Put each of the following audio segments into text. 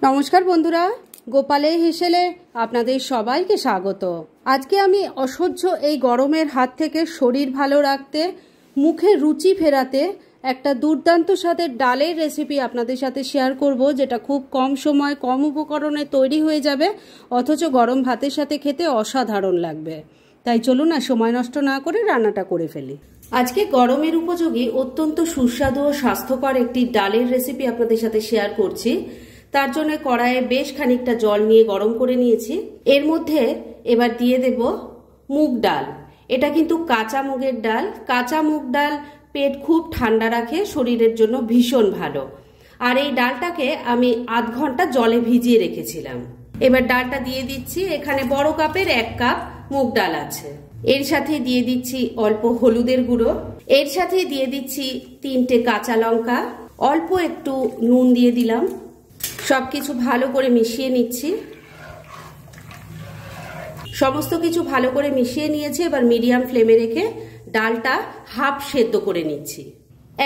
নমস্কার বন্ধুরা, গোপালে হেসেলে আপনাদের সবাইকে স্বাগত। আজকে আমি অসহ্য এই গরমের হাত থেকে শরীর ভালো রাখতে, মুখে রুচি ফেরাতে একটা দুর্দান্ত স্বাদের ডালের রেসিপি আপনাদের সাথে শেয়ার করব, যেটা খুব কম সময় কম উপকরণে তৈরি হয়ে যাবে, অথচ গরম ভাতের সাথে খেতে অসাধারণ লাগবে। তাই চলুন আর সময় নষ্ট না করে রান্নাটা করে ফেলি। আজকে গরমের উপযোগী অত্যন্ত সুস্বাদু ও স্বাস্থ্যকর একটি ডালের রেসিপি আপনাদের সাথে শেয়ার করছি। তার জন্য কড়াইয়ে বেশ খানিকটা জল নিয়ে গরম করে নিয়েছি। এর মধ্যে এবার দিয়ে দেব মুগ ডাল। এটা কিন্তু কাঁচা মুগের ডাল। কাঁচা মুগ ডাল পেট খুব ঠান্ডা রাখে, শরীরের জন্য ভীষণ ভালো। আর এই ডালটাকে আমি আধ ঘন্টা জলে ভিজিয়ে রেখেছিলাম। এবার ডালটা দিয়ে দিচ্ছি। এখানে বড় কাপের 1 কাপ মুগ ডাল আছে। এর সাথে দিয়ে দিচ্ছি অল্প হলুদের গুঁড়ো। এর সাথে দিয়ে দিচ্ছি 3টে কাঁচা লঙ্কা, অল্প একটু নুন দিয়ে দিলাম। সবকিছু ভালো করে মিশিয়ে নিচ্ছি। সমস্ত কিছু ভালো করে মিশিয়ে নিয়েছি। এবার মিডিয়াম ফ্লেমে রেখে ডালটা হাফ সেদ্ধ করে নিচ্ছি।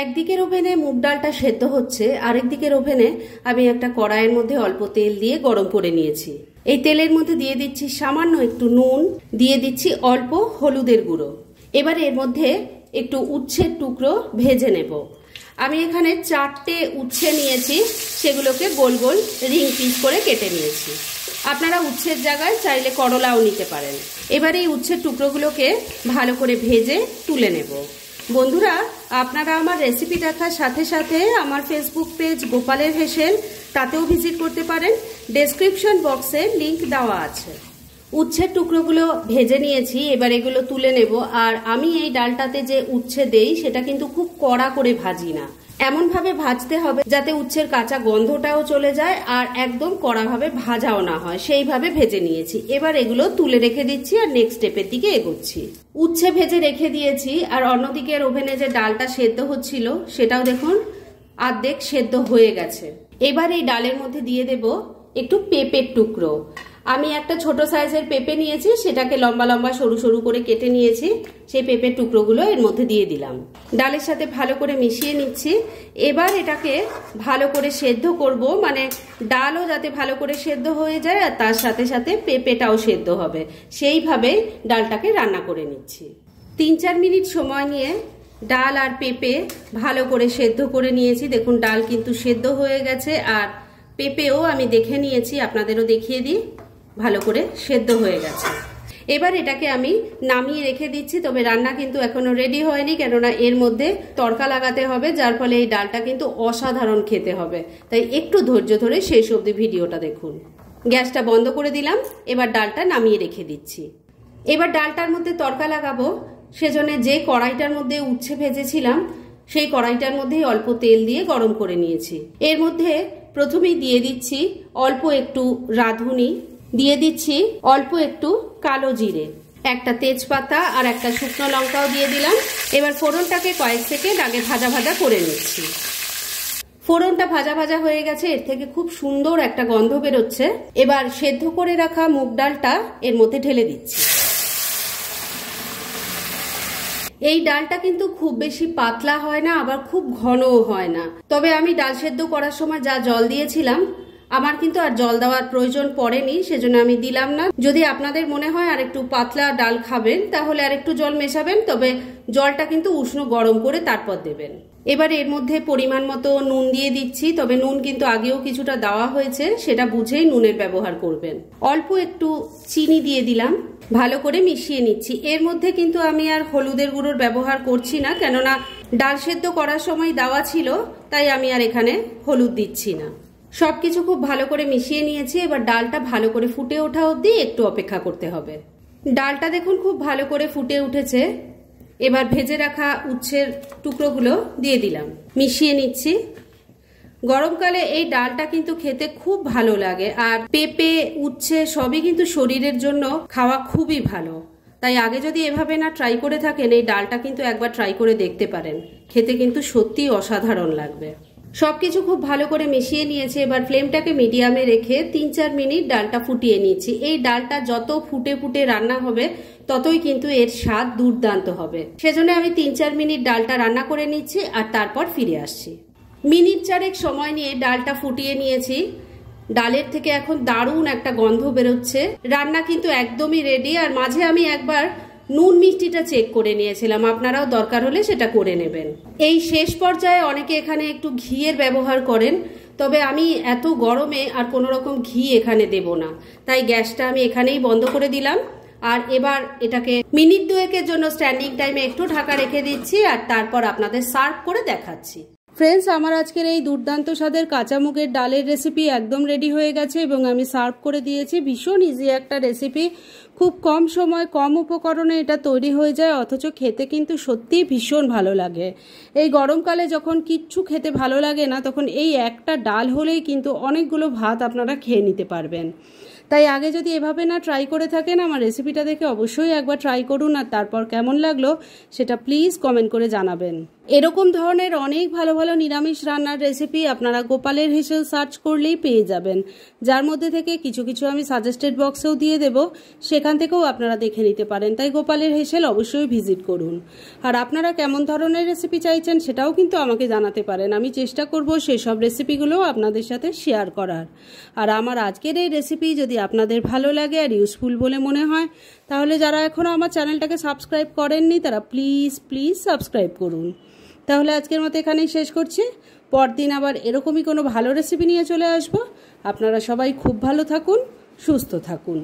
একদিকের ওভেনে মুগ ডালটা সেদ্ধ হচ্ছে, আরেক দিকের ওভেনে আমি একটা কড়াইয়ের মধ্যে অল্প তেল দিয়ে গরম করে নিয়েছি। এই তেলের মধ্যে দিয়ে দিচ্ছি সামান্য একটু নুন, দিয়ে দিচ্ছি অল্প হলুদের গুঁড়ো। এবার এর মধ্যে একটু উচ্ছের টুকরো ভেজে নেব। আমি এখানে 4টে উচ্ছে নিয়েছি, সেগুলোকে গোল গোল রিং পিস করে কেটে নিয়েছি। আপনারা উচ্ছের জায়গায় চাইলে করলাও নিতে পারেন। এবার এই উচ্ছের টুকরোগুলোকে ভালো করে ভেজে তুলে নেব। বন্ধুরা, আপনারা আমার রেসিপি দেখার সাথে সাথে আমার ফেসবুক পেজ গোপালের হেসেল, তাতেও ভিজিট করতে পারেন। ডেসক্রিপশন বক্সে লিংক দেওয়া আছে। উচ্ছের টুকরোগুলো ভেজে নিয়েছি, এবার এগুলো তুলে নেব। আর আমি এই ডালটাতে যে উচ্ছে দেই সেটা কিন্তু খুব কড়া করে ভাজি না, এমনভাবে ভাজতে হবে যাতে উচ্ছের কাঁচা গন্ধটাও চলে যায় আর একদম কড়াভাবে ভাজাও না হয়, সেইভাবে ভেজে নিয়েছি। এবার এগুলো তুলে রেখে দিচ্ছি আর নেক্সট স্টেপের দিকে এগোচ্ছি। উচ্ছে ভেজে রেখে দিয়েছি, আর অন্যদিকের ওভেনে যে ডালটা সেদ্ধ হচ্ছিল সেটাও দেখুন অর্ধেক সেদ্ধ হয়ে গেছে। এবার এই ডালের মধ্যে দিয়ে দেব একটু পেঁপের টুকরো। আমি একটা ছোট সাইজের পেঁপে নিয়েছি, সেটাকে লম্বা লম্বা সরু সরু করে কেটে নিয়েছি। সেই পেঁপের টুকরোগুলো এর মধ্যে দিয়ে দিলাম। ডালের সাথে ভালো করে মিশিয়ে নিচ্ছি। এবার এটাকে ভালো করে সেদ্ধ করব, মানে ডালও যাতে ভালো করে সেদ্ধ হয়ে যায় আর তার সাথে সাথে পেঁপেটাও সেদ্ধ হবে, সেইভাবে ডালটাকে রান্না করে নিচ্ছি। 3-4 মিনিট সময় নিয়ে ডাল আর পেঁপে ভালো করে সেদ্ধ করে নিয়েছি। দেখুন ডাল কিন্তু সেদ্ধ হয়ে গেছে, আর পেঁপেও আমি দেখে নিয়েছি, আপনাদেরও দেখিয়ে দিই, ভালো করে সেদ্ধ হয়ে গেছে। এবার এটাকে আমি নামিয়ে রেখে দিচ্ছি। তবে রান্না কিন্তু এখনো রেডি হয়নি, কেননা এর মধ্যে তড়কা লাগাতে হবে, যার ফলে এই ডালটা কিন্তু অসাধারণ খেতে হবে। তাই একটু ধৈর্য ধরে শেষ অবধি ভিডিওটা দেখুন। গ্যাসটা বন্ধ করে দিলাম। এবার ডালটা নামিয়ে রেখে দিচ্ছি। এবার ডালটার মধ্যে তড়কা লাগাবো, সেজন্য যে কড়াইটার মধ্যে উচ্ছে ভেজেছিলাম সেই কড়াইটার মধ্যেই অল্প তেল দিয়ে গরম করে নিয়েছি। এর মধ্যে প্রথমেই দিয়ে দিচ্ছি অল্প একটু রাঁধুনি, দিয়ে দিচ্ছি অল্প একটু কালো জিরে, একটা তেজপাতা আর একটা শুকনো লঙ্কাও দিয়ে দিলাম। এবার ফোড়নটাকে কয়েক সেকেন্ড আগে ভাজা ভাজা করে নিচ্ছি। ফোড়নটা ভাজা ভাজা হয়ে গেছে, এর থেকে খুব সুন্দর একটা গন্ধ বেরোচ্ছে। এবার সেদ্ধ করে রাখা মুগ ডালটা এর মধ্যে ঢেলে দিচ্ছি। এই ডালটা কিন্তু খুব বেশি পাতলা হয় না, আবার খুব ঘনও হয় না। তবে আমি ডাল সেদ্ধ করার সময় যা জল দিয়েছিলাম, আমার কিন্তু আর জল দেওয়ার প্রয়োজন পড়েনি, সেজন্য আমি দিলাম না। যদি আপনাদের মনে হয় আর একটু পাতলা ডাল খাবেন, তাহলে আর একটু জল মেশাবেন, তবে জলটা কিন্তু উষ্ণ গরম করে তারপর দেবেন। এবার এর মধ্যে পরিমাণ মতো নুন দিয়ে দিচ্ছি। তবে নুন কিন্তু আগেও কিছুটা দেওয়া হয়েছে, সেটা বুঝেই নুনের ব্যবহার করবেন। অল্প একটু চিনি দিয়ে দিলাম, ভালো করে মিশিয়ে নিচ্ছি। এর মধ্যে কিন্তু আমি আর হলুদের গুঁড়োর ব্যবহার করছি না, কেননা ডাল সেদ্ধ করার সময় দেওয়া ছিল, তাই আমি আর এখানে হলুদ দিচ্ছি না। সবকিছু খুব ভালো করে মিশিয়ে নিয়েছি। এবার ডালটা ভালো করে ফুটে ওঠা অবধি একটু অপেক্ষা করতে হবে। ডালটা দেখুন খুব ভালো করে ফুটে উঠেছে। এবার ভেজে রাখা উচ্ছের টুকরোগুলো দিয়ে দিলাম, মিশিয়ে নিচ্ছি। গরমকালে এই ডালটা কিন্তু খেতে খুব ভালো লাগে, আর পেঁপে উচ্ছে সবই কিন্তু শরীরের জন্য খাওয়া খুবই ভালো। তাই আগে যদি এভাবে না ট্রাই করে থাকেন, এই ডালটা কিন্তু একবার ট্রাই করে দেখতে পারেন, খেতে কিন্তু সত্যিই অসাধারণ লাগবে। সবকিছু খুব ভালো করে মিশিয়ে নিয়েছি। এবার ফ্লেমটাকে মিডিয়ামে রেখে 3-4 মিনিট ডালটা ফুটিয়ে নিচ্ছি। এই ডালটা যত ফুটে ফুটে রান্না হবে, ততই কিন্তু এর স্বাদ দুর্দান্ত হবে। সেজন্য আমি 3-4 মিনিট ডালটা রান্না করে নিচ্ছি আর তারপর ফিরে আসছি। মিনিট 4 সময় নিয়ে ডালটা ফুটিয়ে নিয়েছি। ডালের থেকে এখন দারুণ একটা গন্ধ বেরোচ্ছে। রান্না কিন্তু একদমই রেডি। আর মাঝে আমি একবার নুন মিষ্টিটা চেক করে নিয়েছিলাম, আপনারাও দরকার হলে সেটা করে নেবেন। এই শেষ পর্যায়ে অনেকে এখানে একটু ঘিয়ের ব্যবহার করেন, তবে আমি এত গরমে আর কোনো রকম ঘি এখানে দেব না, তাই গ্যাসটা আমি এখানেই বন্ধ করে দিলাম। আর এবার এটাকে মিনিট 2-এর জন্য স্ট্যান্ডিং টাইমে একটু ঢাকা রেখে দিচ্ছি, আর তারপর আপনাদের সার্ভ করে দেখাচ্ছি। ফ্রেন্ডস, আমার আজকের এই দুর্দান্ত স্বাদের কাঁচা মুগের ডালের রেসিপি একদম রেডি হয়ে গেছে এবং আমি সার্ভ করে দিয়েছি। ভীষণ ইজি একটা রেসিপি, খুব কম সময় কম উপকরণে এটা তৈরি হয়ে যায়, অথচ খেতে কিন্তু সত্যিই ভীষণ ভালো লাগে। এই গরমকালে যখন কিচ্ছু খেতে ভালো লাগে না, তখন এই একটা ডাল হলেই কিন্তু অনেকগুলো ভাত আপনারা খেয়ে নিতে পারবেন। তাই আগে যদি এভাবে না ট্রাই করে থাকেন, আমার রেসিপিটা দেখে অবশ্যই একবার ট্রাই করুন, আর তারপর কেমন লাগলো সেটা প্লিজ কমেন্ট করে জানাবেন। এরকম ধরনের অনেক ভালো ভালো নিরামিষ রান্নার রেসিপি আপনারা গোপালের হেসেল সার্চ করলেই পেয়ে যাবেন, যার মধ্যে থেকে কিছু কিছু আমি সাজেস্টেড বক্সেও দিয়ে দেব, সেখান থেকেও আপনারা দেখে নিতে পারেন। তাই গোপালের হেসেল অবশ্যই ভিজিট করুন। আর আপনারা কেমন ধরনের রেসিপি চাইছেন সেটাও কিন্তু আমাকে জানাতে পারেন, আমি চেষ্টা করব সেসব রেসিপিগুলো আপনাদের সাথে শেয়ার করার। আর আমার আজকের এই রেসিপি যদি আপনাদের ভালো লাগে আর ইউজফুল বলে মনে হয়, তাহলে যারা এখনও আমার চ্যানেলটাকে সাবস্ক্রাইব করেননি তারা প্লিজ সাবস্ক্রাইব করুন। তাহলে আজকের মতো এখানেই শেষ করছি। পরদিন আবার এরকমই কোনো ভালো রেসিপি নিয়ে চলে আসব। আপনারা সবাই খুব ভালো থাকুন, সুস্থ থাকুন।